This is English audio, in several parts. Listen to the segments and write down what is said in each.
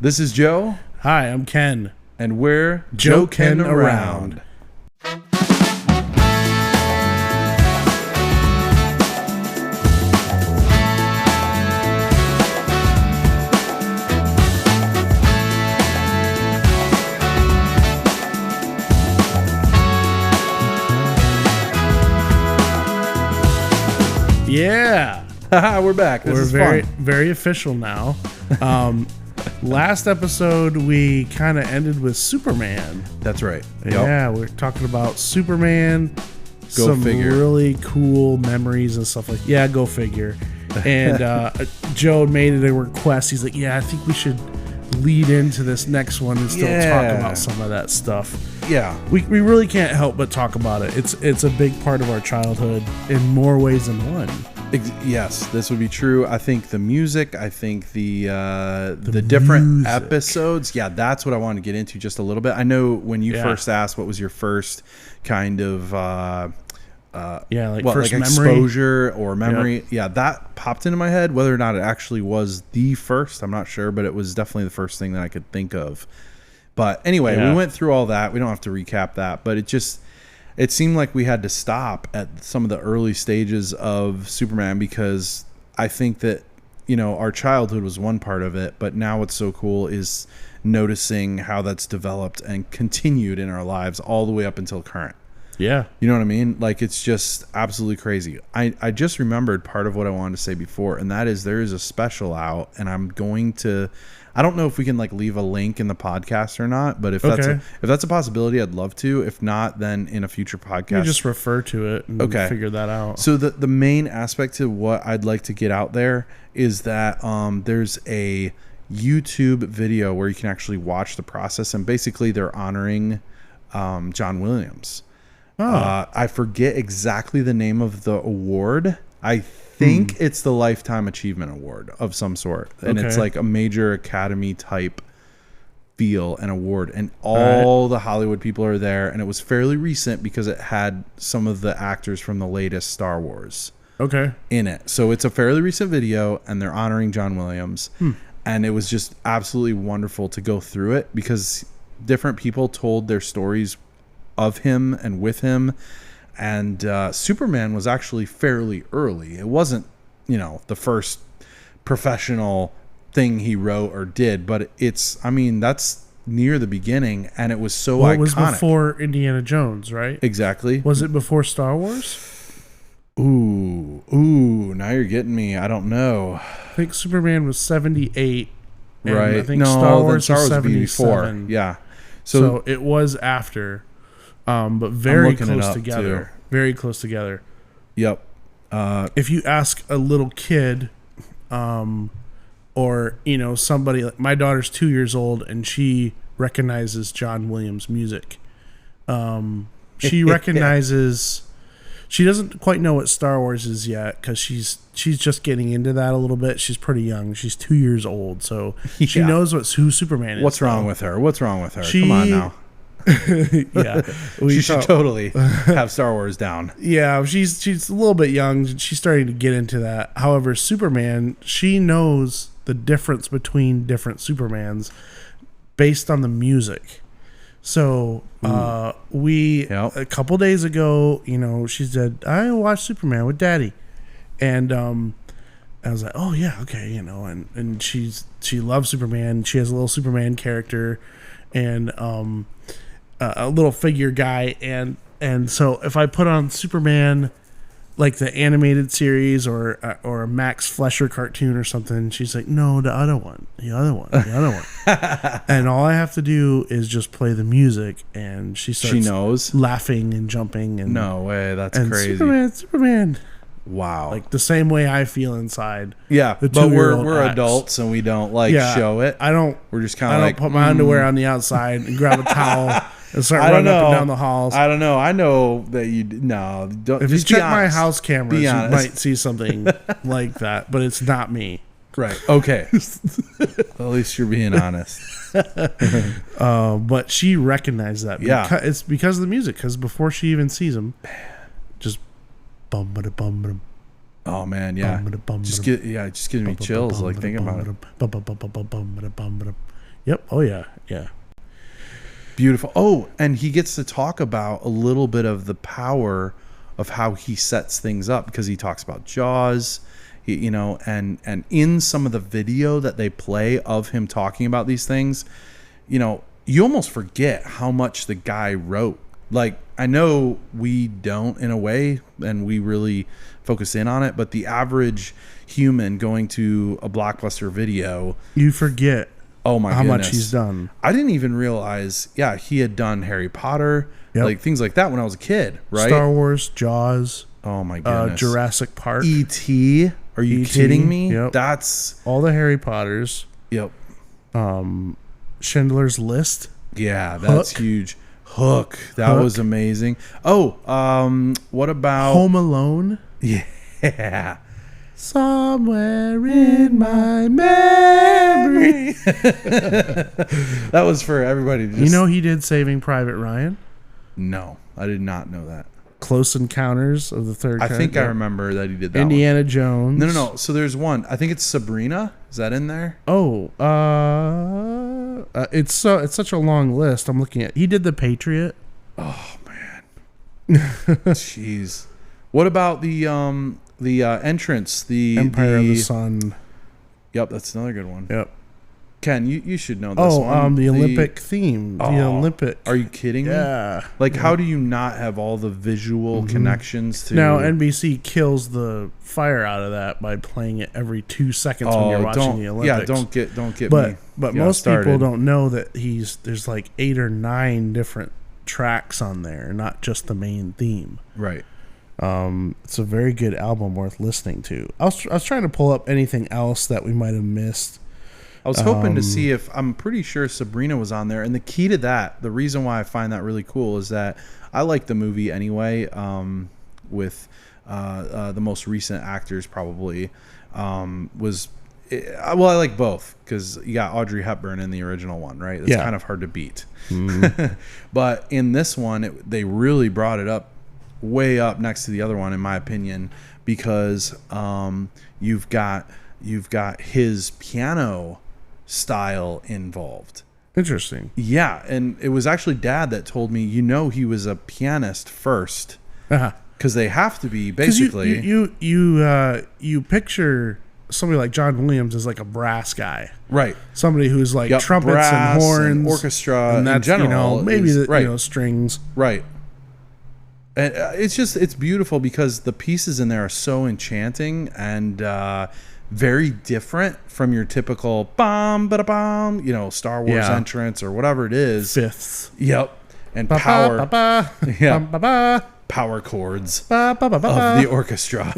This is Joe. Hi, I'm Ken. And we're Joe Ken Around. Yeah. We're back. This is very, fun. very official now. Last episode, we kind of ended with Superman. That's right. Yeah, we're talking about Superman. Some figure. really cool memories and stuff like. Yeah, go figure. And Joe made it a request. He's like, "Yeah, I think we should lead into this next one and still talk about some of that stuff." Yeah, we really can't help but talk about it. It's a big part of our childhood in more ways than one. Yes, this would be true. I think the music, I think the different episodes. Yeah, that's what I wanted to get into just a little bit. I know when you first asked what was your first kind of first memory? Exposure or memory. Yeah, that popped into my head. Whether or not it actually was the first, I'm not sure, but it was definitely the first thing that I could think of. But anyway, we went through all that. We don't have to recap that, but it seemed like we had to stop at some of the early stages of Superman because I think that, our childhood was one part of it, but now what's so cool is noticing how that's developed and continued in our lives all the way up until current. Yeah. You know what I mean? Like, it's just absolutely crazy. I just remembered part of what I wanted to say before, and that is there is a special out, and I'm going to... I don't know if we can leave a link in the podcast or not, but if that's a possibility, I'd love to. If not, then in a future podcast, you just refer to it and figure that out. So the main aspect to what I'd like to get out there is that there's a YouTube video where you can actually watch the process, and basically they're honoring John Williams. I forget exactly the name of the award. I think it's the Lifetime Achievement Award of some sort, and it's like a major Academy type feel and award, and all the Hollywood people are there, and it was fairly recent because it had some of the actors from the latest Star Wars in it. So it's a fairly recent video, and they're honoring John Williams, and it was just absolutely wonderful to go through it because different people told their stories of him and with him. And Superman was actually fairly early. It wasn't, the first professional thing he wrote or did, but that's near the beginning, and it was so iconic. It was before Indiana Jones, right? Exactly. Was it before Star Wars? Ooh, now you're getting me. I don't know. I think Superman was 78. Right. I think Star Wars was 77. Before. Yeah. So it was after. But very close together. Too. Very close together. Yep. If you ask a little kid, or somebody like my daughter's 2 years old and she recognizes John Williams music. She recognizes. She doesn't quite know what Star Wars is yet because she's just getting into that a little bit. She's pretty young. She's 2 years old, so she knows who Superman is. What's wrong with her? Come on now. Yeah, she should totally have Star Wars down. Yeah, she's a little bit young. She's starting to get into that. However, Superman, she knows the difference between different Supermans based on the music. So a couple days ago, she said, "I watched Superman with Daddy," and I was like, "Oh yeah, okay," and she loves Superman. She has a little Superman character, and a little figure guy, and so if I put on Superman, like the animated series or a Max Fleischer cartoon or something, she's like, "No, the other one," and all I have to do is just play the music, and she starts laughing and jumping. And no way, that's crazy. Superman. Wow. Like the same way I feel inside. Yeah, but we're adults and we don't show it. We're just kind of I don't put my underwear on the outside and grab a towel and start running up and down the halls. I don't know. I know that you don't. If you check my house cameras, you might see something like that, but it's not me. Right. Okay. At least you're being honest. But she recognized that. Yeah. It's because of the music. Because before she even sees him, just bum ba bum. Oh man, yeah. Just gives me chills like thinking about it. Yep. Oh yeah. Yeah. Beautiful. Oh, and he gets to talk about a little bit of the power of how he sets things up, because he talks about Jaws, and in some of the video that they play of him talking about these things, you almost forget how much the guy wrote. Like, I know we don't in a way, and we really focus in on it, but the average human going to a Blockbuster video, you forget oh my how goodness, much he's done. I didn't even realize, he had done Harry Potter, like things like that when I was a kid, right? Star Wars, Jaws. Oh my goodness. Jurassic Park. E.T. Are you kidding me? Yep. That's all the Harry Potters. Yep. Schindler's List. Yeah, that's huge. Hook. That was amazing. Oh, what about Home Alone? Yeah. Somewhere in my memory. That was for everybody to just... he did Saving Private Ryan? No, I did not know that. Close Encounters of the Third Kind. I think I remember that he did that Indiana one. Jones. No. So there's one. I think it's Sabrina. Is that in there? Oh, it's such a long list. I'm looking at. He did The Patriot. Oh man. Jeez. What about the entrance? The Empire of the Sun. Yep, that's another good one. Yep. Ken, you should know this one. The Olympic theme. The Olympic. Are you kidding me? Yeah. Like, how do you not have all the visual connections to... Now, NBC kills the fire out of that by playing it every 2 seconds when you're watching the Olympics. Yeah, don't get me. But most people don't know that there's like 8 or 9 different tracks on there, not just the main theme. Right. It's a very good album worth listening to. I was trying to pull up anything else that we might have missed. I was hoping to see if... I'm pretty sure Sabrina was on there. And the key to that, the reason why I find that really cool is that I like the movie anyway, with the most recent actors probably. I like both, because you got Audrey Hepburn in the original one, right? That's kind of hard to beat. But in this one, they really brought it up, way up next to the other one, in my opinion, because you've got his piano style involved. Interesting. Yeah, and it was actually Dad that told me, he was a pianist first, because they have to be, basically. You picture somebody like John Williams as like a brass guy, right? Somebody who's like trumpets and horns, and orchestra, and that's, in general, maybe strings, right? And it's beautiful, because the pieces in there are so enchanting and very different from your typical bam, Star Wars entrance or whatever it is. Fifths. Yep. And power. Power chords of the orchestra.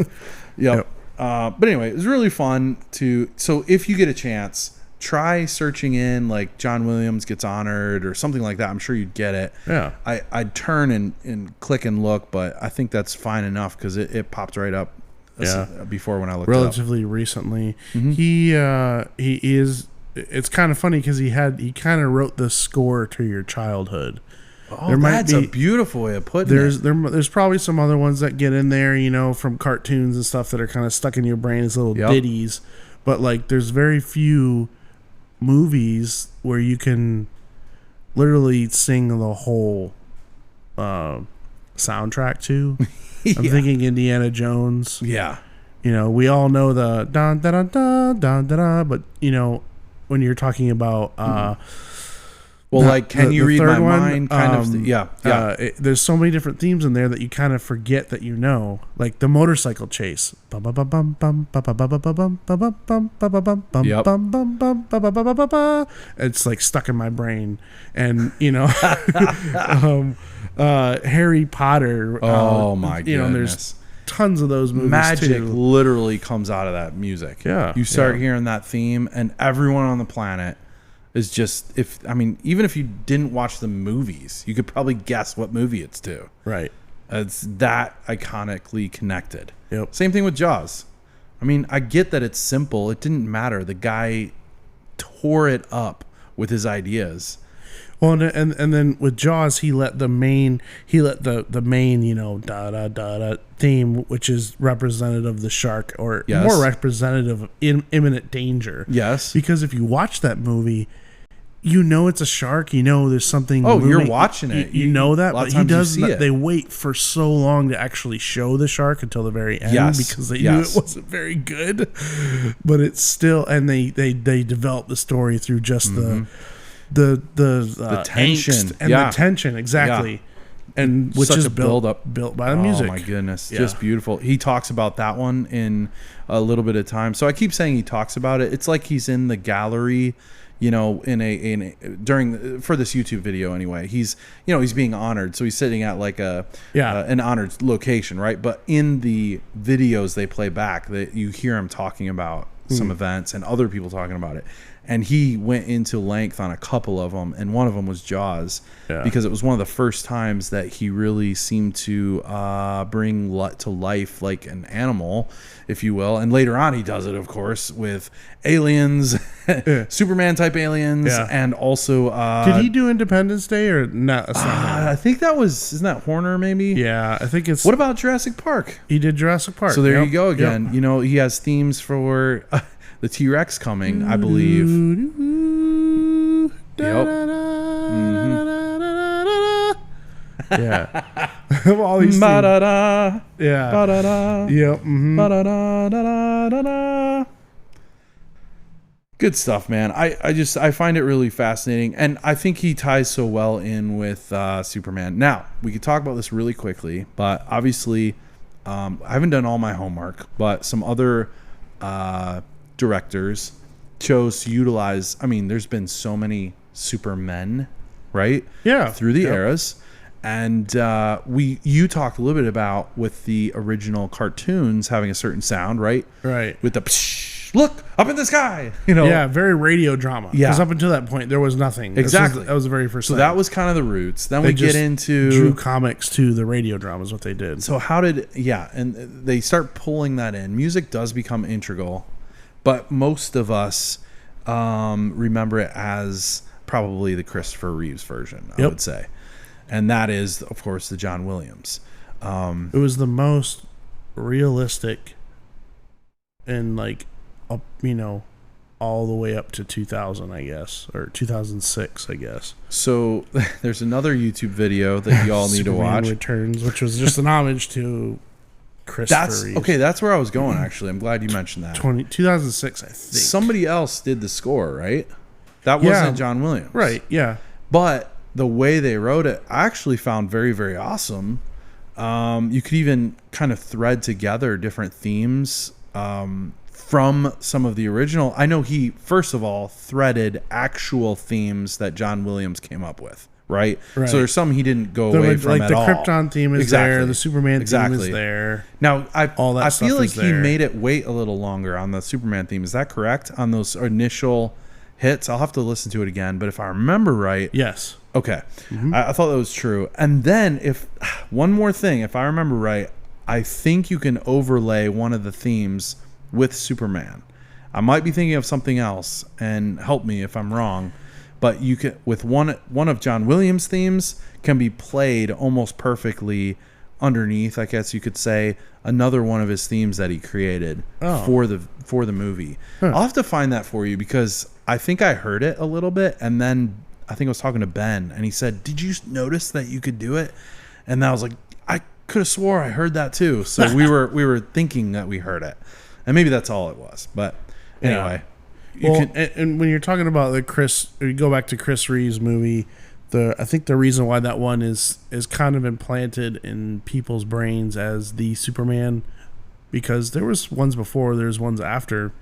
Yep. But anyway, it was really fun so if you get a chance, try searching in like John Williams gets honored or something like that. I'm sure you'd get it. Yeah. I'd turn and click and look, but I think that's fine enough, because it popped right up before when I looked relatively recently. He is. It's kind of funny because he kind of wrote the score to your childhood. Oh, that's a beautiful way of putting it. There's probably some other ones that get in there, from cartoons and stuff that are kind of stuck in your brain as little ditties. But like, there's very few movies where you can literally sing the whole soundtrack to. I'm thinking Indiana Jones. Yeah. We all know the dun dun dun dun dun dun, but when you're talking about Can You Read My Mind? Kind of. There's so many different themes in there that you kind of forget that like the motorcycle chase. It's like stuck in my brain, and Harry Potter. Oh my goodness! There's tons of those movies. Magic literally comes out of that music. Yeah, you start hearing that theme, and everyone on the planet is just, even if you didn't watch the movies, you could probably guess what movie it's to. Right. It's that iconically connected. Yep. Same thing with Jaws. I get that it's simple. It didn't matter. The guy tore it up with his ideas. Well, and then with Jaws, he let the main da da da da theme, which is representative of the shark, or more representative of imminent danger. Yes. Because if you watch that movie, you know it's a shark. You know there's something. Oh, moving. you're watching it. You know that, a lot but of he times you does. see it. They wait for so long to actually show the shark until the very end because they knew it wasn't very good. But it's still, and they develop the story through just the tension angst and the tension exactly. Yeah. And which Such is a build-up. built by the music. Oh my goodness, just beautiful. He talks about that one in a little bit of time. So I keep saying he talks about it. It's like he's in the gallery, you know, for this YouTube video anyway. He's being honored, so he's sitting at like an honored location, right? But in the videos they play back, that you hear him talking about some events and other people talking about it. And he went into length on a couple of them, and one of them was Jaws, because it was one of the first times that he really seemed to bring to life like an animal, if you will. And later on, he does it, of course, with aliens, Superman type aliens, and also. Did he do Independence Day or not? I think isn't that Horner maybe? Yeah, I think it's. What about Jurassic Park? He did Jurassic Park. So there you go again. Yep. You know, he has themes for. The T-Rex coming, I believe. Yep. Yeah. All these themes. Yeah. Yep. Good stuff, man. I find it really fascinating, and I think he ties so well in with Superman. Now we could talk about this really quickly, but obviously, I haven't done all my homework, but some other directors chose to utilize. I mean, there's been so many Supermen, right? Yeah, through the eras, and you talked a little bit about with the original cartoons having a certain sound, right? Right. With the look up in the sky, you know. Yeah, very radio drama. Yeah. Because up until that point, there was nothing. Exactly. That was the very first. So thing. that was kind of the roots. Then they we get into drew comics to the radio drama is what they did. So and they start pulling that in. Music does become integral. But most of us remember it as probably the Christopher Reeves version, I would say. And that is, of course, the John Williams. It was the most realistic and, like, all the way up to 2000, I guess, or 2006, I guess. So there's another YouTube video that you all need to watch. Returns, which was just an homage to... That's where I was going, actually. I'm glad you mentioned that. 2006, I think. Somebody else did the score, right? That wasn't John Williams. Right, yeah. But the way they wrote it, I actually found very, very awesome. You could even kind of thread together different themes from some of the original. I know he, first of all, threaded actual themes that John Williams came up with. Right? So there's some he didn't go away from at all. Like the Krypton theme is there, the Superman theme is there. Now, I feel like he made it wait a little longer on the Superman theme. Is that correct? On those initial hits? I'll have to listen to it again, but if I remember right... Yes. Okay. Mm-hmm. I thought that was true. And then, one more thing, if I remember right, I think you can overlay one of the themes with Superman. I might be thinking of something else, and help me if I'm wrong. But you can, with one of John Williams' themes, can be played almost perfectly underneath, I guess you could say, another one of his themes that he created for the movie. Huh. I'll have to find that for you because I think I heard it a little bit, and then I think I was talking to Ben, and he said, "Did you notice that you could do it?" And I was like, "I could have swore I heard that too." So we were thinking that we heard it, and maybe that's all it was. But anyway. Yeah. And when you're talking about you go back to Chris Reeves' movie, I think the reason why that one is kind of implanted in people's brains as the Superman, because there was ones before, there's ones after,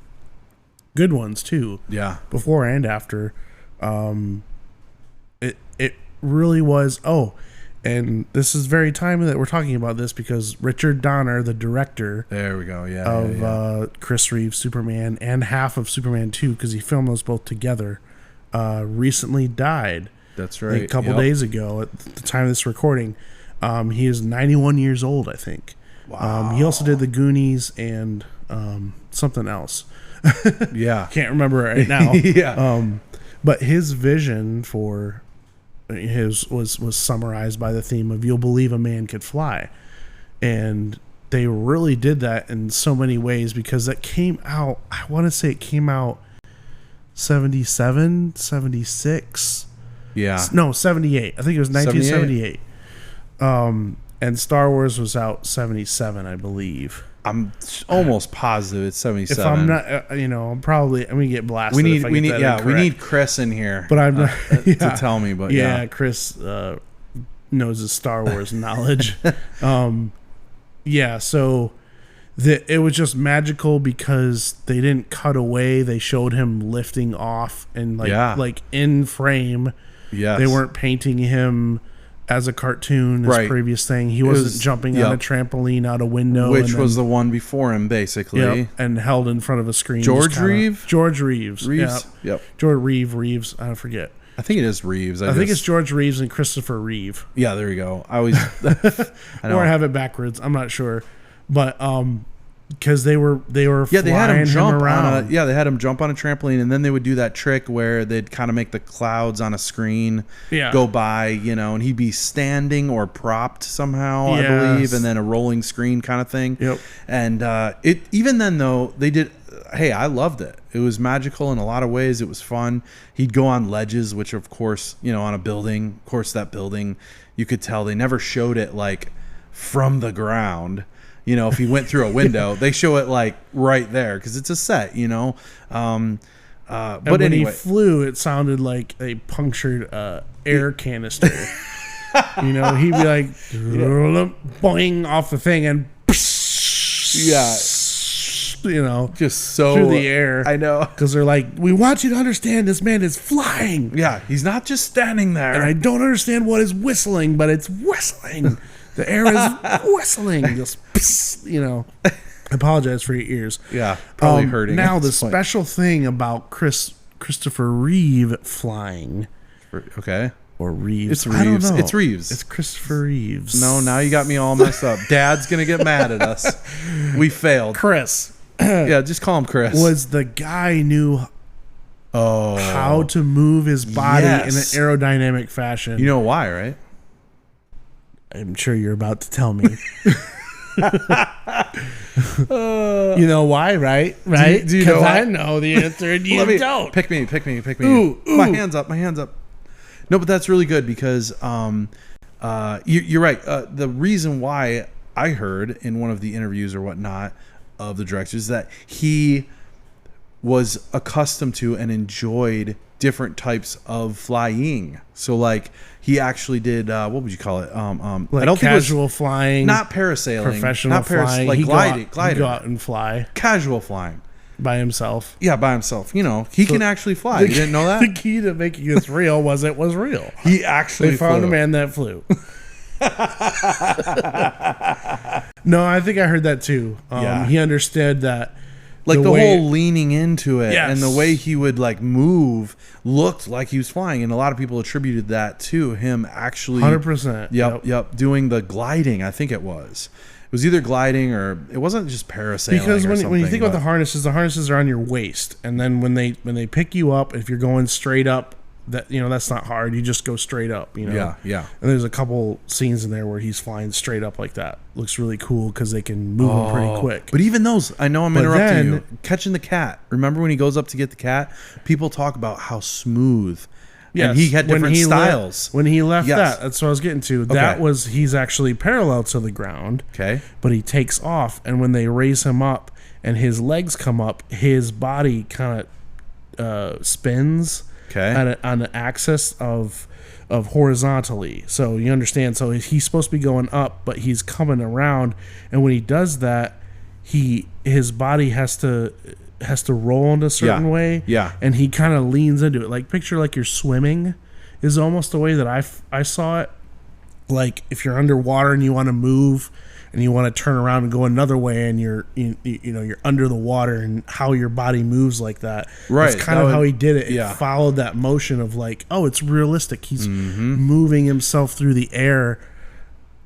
good ones too. Yeah, before and after. It really was. And this is very timely that we're talking about this because Richard Donner, the director, there we go, Chris Reeves' Superman and half of Superman 2, because he filmed those both together, recently died. That's right. A couple days ago at the time of this recording. He is 91 years old, I think. Wow. He also did The Goonies and something else. Yeah. Can't remember it right now. Yeah. But his vision for... was summarized by the theme of "You'll believe a man could fly," and they really did that in so many ways because that came out. I want to say it came out 77, 76. Yeah. No, 78. I think it was 1978. And Star Wars was out 77, I believe. I'm almost positive it's 77. If I'm not, I'm probably I'm gonna get blasted. We need Chris in here. But I'm not to tell me. But yeah, Chris knows his Star Wars knowledge. So it was just magical because they didn't cut away. They showed him lifting off and like in frame. Yes. They weren't painting him as a cartoon, this previous thing. He wasn't jumping on a trampoline out a window. Which was the one before him, basically. Yep, and held in front of a screen. George Reeve? George Reeves. Yep. George Reeves. I forget. I think it is Reeves. I think it's George Reeves and Christopher Reeve. Yeah, there you go. I always... Or I have it backwards. I'm not sure. But... because they were they had him jump around. They had him jump on a trampoline, and then they would do that trick where they'd kind of make the clouds on a screen go by, and he'd be standing or propped somehow, I believe, and then a rolling screen kind of thing. Yep. And it even then though they did. Hey, I loved it. It was magical in a lot of ways. It was fun. He'd go on ledges, which of course, on a building. Of course, that building, you could tell they never showed it like from the ground. If he went through a window, they show it like right there because it's a set, but when anyway, he flew, it sounded like a punctured air canister. He'd be like, boing off the thing and just so through the air. I know, because they're like, we want you to understand this man is flying. Yeah, he's not just standing there. And I don't understand what is whistling, but it's whistling. The air is whistling. Just, I apologize for your ears. Yeah, probably hurting. Now, the special thing about Christopher Reeve flying. Okay. Or Reeves. It's Reeves. I don't know. It's Reeves. It's Christopher Reeves. No, now you got me all messed up. Dad's going to get mad at us. We failed. Chris. Yeah, just call him Chris. Was the guy knew how to move his body in an aerodynamic fashion. You know why, right? I'm sure you're about to tell me. You know why, right? Right? Do you know why? I know the answer and you don't. Pick me. Ooh. My hands up. No, but that's really good because you're right. The reason why I heard in one of the interviews or whatnot of the directors that he was accustomed to and enjoyed different types of flying. So like he actually did what would you call it? Like I don't casual think it was, flying, not parasailing, professional flying, like gliding. He'd go out and fly casual flying by himself. Yeah, by himself. He can actually fly. You didn't know that? The key to making this real was it was real. He actually found a man that flew. No, I think I heard that too. He understood that. Like the whole leaning into it and the way he would like move looked like he was flying. And a lot of people attributed that to him actually. 100%. Yep. Doing the gliding, I think it was. It was either gliding or it wasn't just parasailing. Because when you think about the harnesses are on your waist. And then when they pick you up, if you're going straight up, that's not hard. You just go straight up, Yeah. And there's a couple scenes in there where he's flying straight up like that. Looks really cool because they can move him pretty quick. But even those, I know I'm interrupting you. Catching the cat. Remember when he goes up to get the cat? People talk about how smooth. Yes. And he had different styles. When he left that's what I was getting to. That was, he's actually parallel to the ground. Okay. But he takes off, and when they raise him up and his legs come up, his body kind of spins. Okay. On the axis of horizontally. So you understand. So he's supposed to be going up, but he's coming around. And when he does that, his body has to roll in a certain way. Yeah. And he kind of leans into it. Like picture like you're swimming is almost the way that I saw it. Like if you're underwater and you want to move and you want to turn around and go another way, and you're under the water, and how your body moves like that. Right. That's kind of how he did it. It followed that motion of like, oh, it's realistic. He's moving himself through the air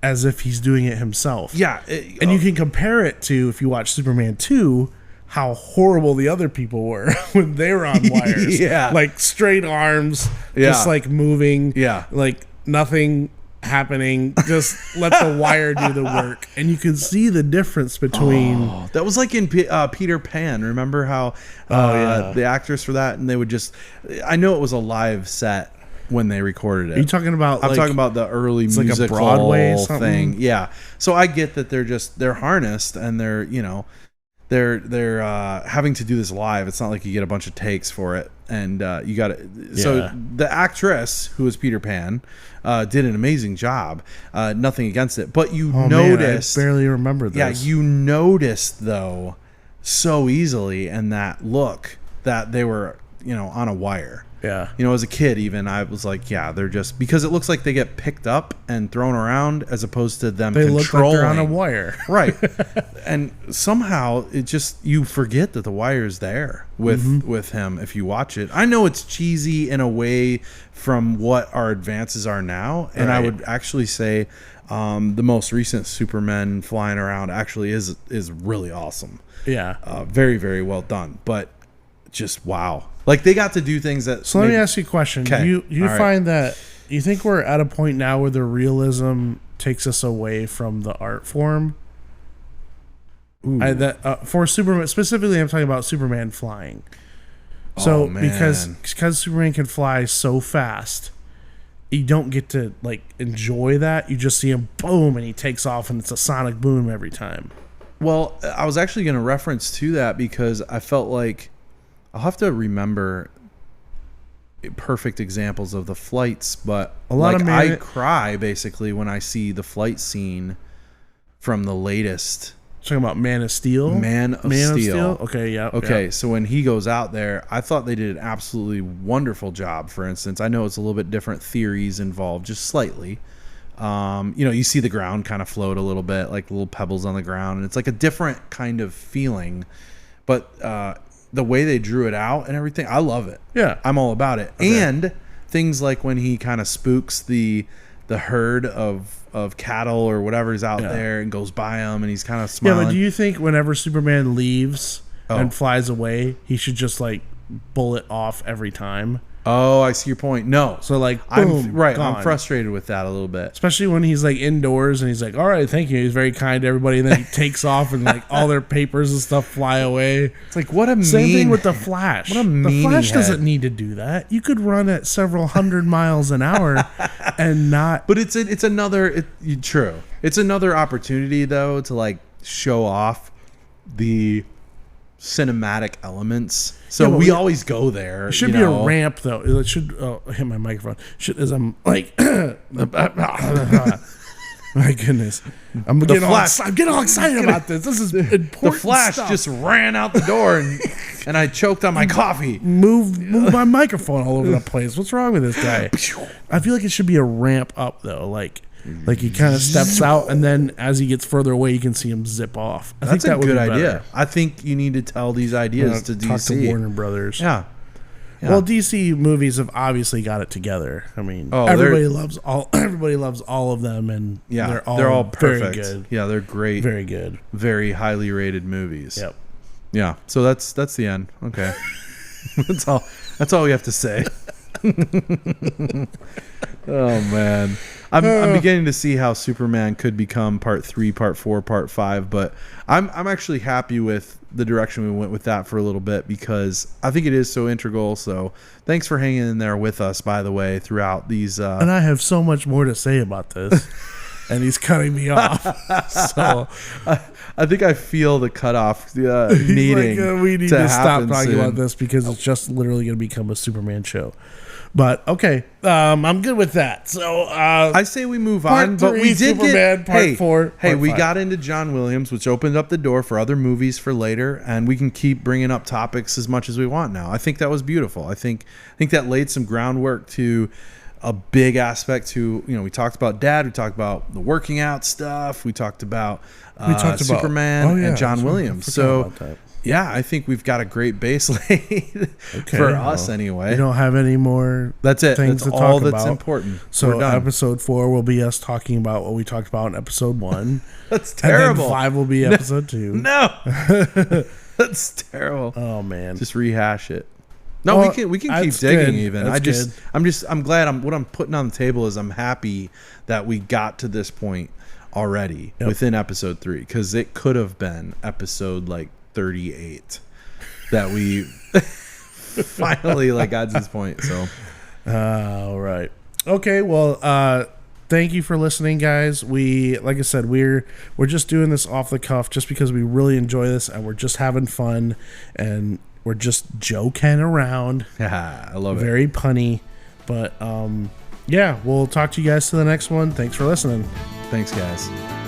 as if he's doing it himself. Yeah. And you can compare it to, if you watch Superman 2, how horrible the other people were when they were on wires. Yeah. Like straight arms, just like moving. Yeah. Like nothing happening. Just let the wire do the work, and you can see the difference between. Oh, that was like in Peter Pan. Remember how the actors for that, and they would just. I know it was a live set when they recorded it. Are you talking about? I'm talking about the early musical like a Broadway thing. Yeah. So I get that they're harnessed and they're they're having to do this live. It's not like you get a bunch of takes for it, and you got it. Yeah. So the actress who was Peter Pan did an amazing job. Nothing against it, but you noticed. Man, I barely remember this. Yeah, you noticed though so easily in that look that they were on a wire. Yeah. As a kid, even I was like, yeah, they're just because it looks like they get picked up and thrown around as opposed to them controlling. Look like they're on a wire. Right. And somehow it just, you forget that the wire's there with him if you watch it. I know it's cheesy in a way from what our advances are now. And I would actually say the most recent Superman flying around actually is really awesome. Yeah. Very, very well done. But just wow. Like they got to do things that. So let me ask you a question. Do you find that you think we're at a point now where the realism takes us away from the art form? For Superman specifically, I'm talking about Superman flying. So because Superman can fly so fast, you don't get to like enjoy that. You just see him boom and he takes off and it's a sonic boom every time. Well, I was actually going to reference to that because I felt like. I'll have to remember perfect examples of the flights, but I cry basically when I see the flight scene from the latest. Talking about Man of Steel? Man of Steel. Okay, yeah. Okay, so when he goes out there, I thought they did an absolutely wonderful job, for instance. I know it's a little bit different theories involved, just slightly. You see the ground kind of float a little bit, like little pebbles on the ground, and it's like a different kind of feeling. But the way they drew it out and everything, I love it. Yeah. I'm all about it. Okay. And things like when he kind of spooks the herd of cattle or whatever's out there and goes by them and he's kind of smiling. Yeah, but do you think whenever Superman leaves and flies away, he should just like bullet off every time? Oh, I see your point. No. So like, boom, I'm frustrated with that a little bit. Especially when he's like indoors and he's like, all right, thank you. He's very kind to everybody. And then he takes off and like all their papers and stuff fly away. It's like, what a Same thing with the Flash. What a The Flash doesn't need to do that. You could run at several hundred miles an hour and not. But it's another, true. It's another opportunity though to like show off the cinematic elements. So we always go there. It should be a ramp though. It should hit my microphone. As I'm like my goodness. I'm getting all excited about this. This is important. The Flash just ran out the door and I choked on my coffee. Move my microphone all over the place. What's wrong with this guy? I feel like it should be a ramp up though. Like he kind of steps out, and then as he gets further away, you can see him zip off. I think that would be a good idea. I think you need to tell these ideas to DC. Talk to Warner Brothers. Yeah. Well, DC movies have obviously got it together. I mean, everybody loves all of them, and they're all perfect. Very good. Yeah, they're great. Very good. Very highly rated movies. Yep. Yeah. So that's the end. Okay. That's all we have to say. Oh man. I'm beginning to see how Superman could become part 3, part 4, part 5, but I'm actually happy with the direction we went with that for a little bit because I think it is so integral. So thanks for hanging in there with us, by the way, throughout these. And I have so much more to say about this, and he's cutting me off. So I think I feel the cutoff needing. Like, we need to stop talking soon. about this because it's just literally going to become a Superman show. But okay, I'm good with that. So I say we move on. But we did Superman, part 4. Hey, we got into John Williams, which opened up the door for other movies for later, and we can keep bringing up topics as much as we want now. I think that was beautiful. I think that laid some groundwork to a big aspect to, we talked about Dad, we talked about the working out stuff, we talked about Superman and John Williams. So yeah, I think we've got a great base laid for us anyway. We don't have any more. That's it. Things that's to all talk that's about. important. So episode 4 will be us talking about what we talked about in episode 1. That's terrible. And then 5 will be episode 2. No, that's terrible. Oh man, just rehash it. No, Well, we can keep that's digging good. even. That's good. I'm glad what I'm putting on the table is I'm happy that we got to this point already within episode 3, because it could have been episode like 38 that we finally like got to this point. So all right. Okay, well, thank you for listening, guys. Like I said, we're just doing this off the cuff just because we really enjoy this and we're just having fun and we're just joking around. I love it. Very punny. But yeah, we'll talk to you guys to the next one. Thanks for listening. Thanks, guys.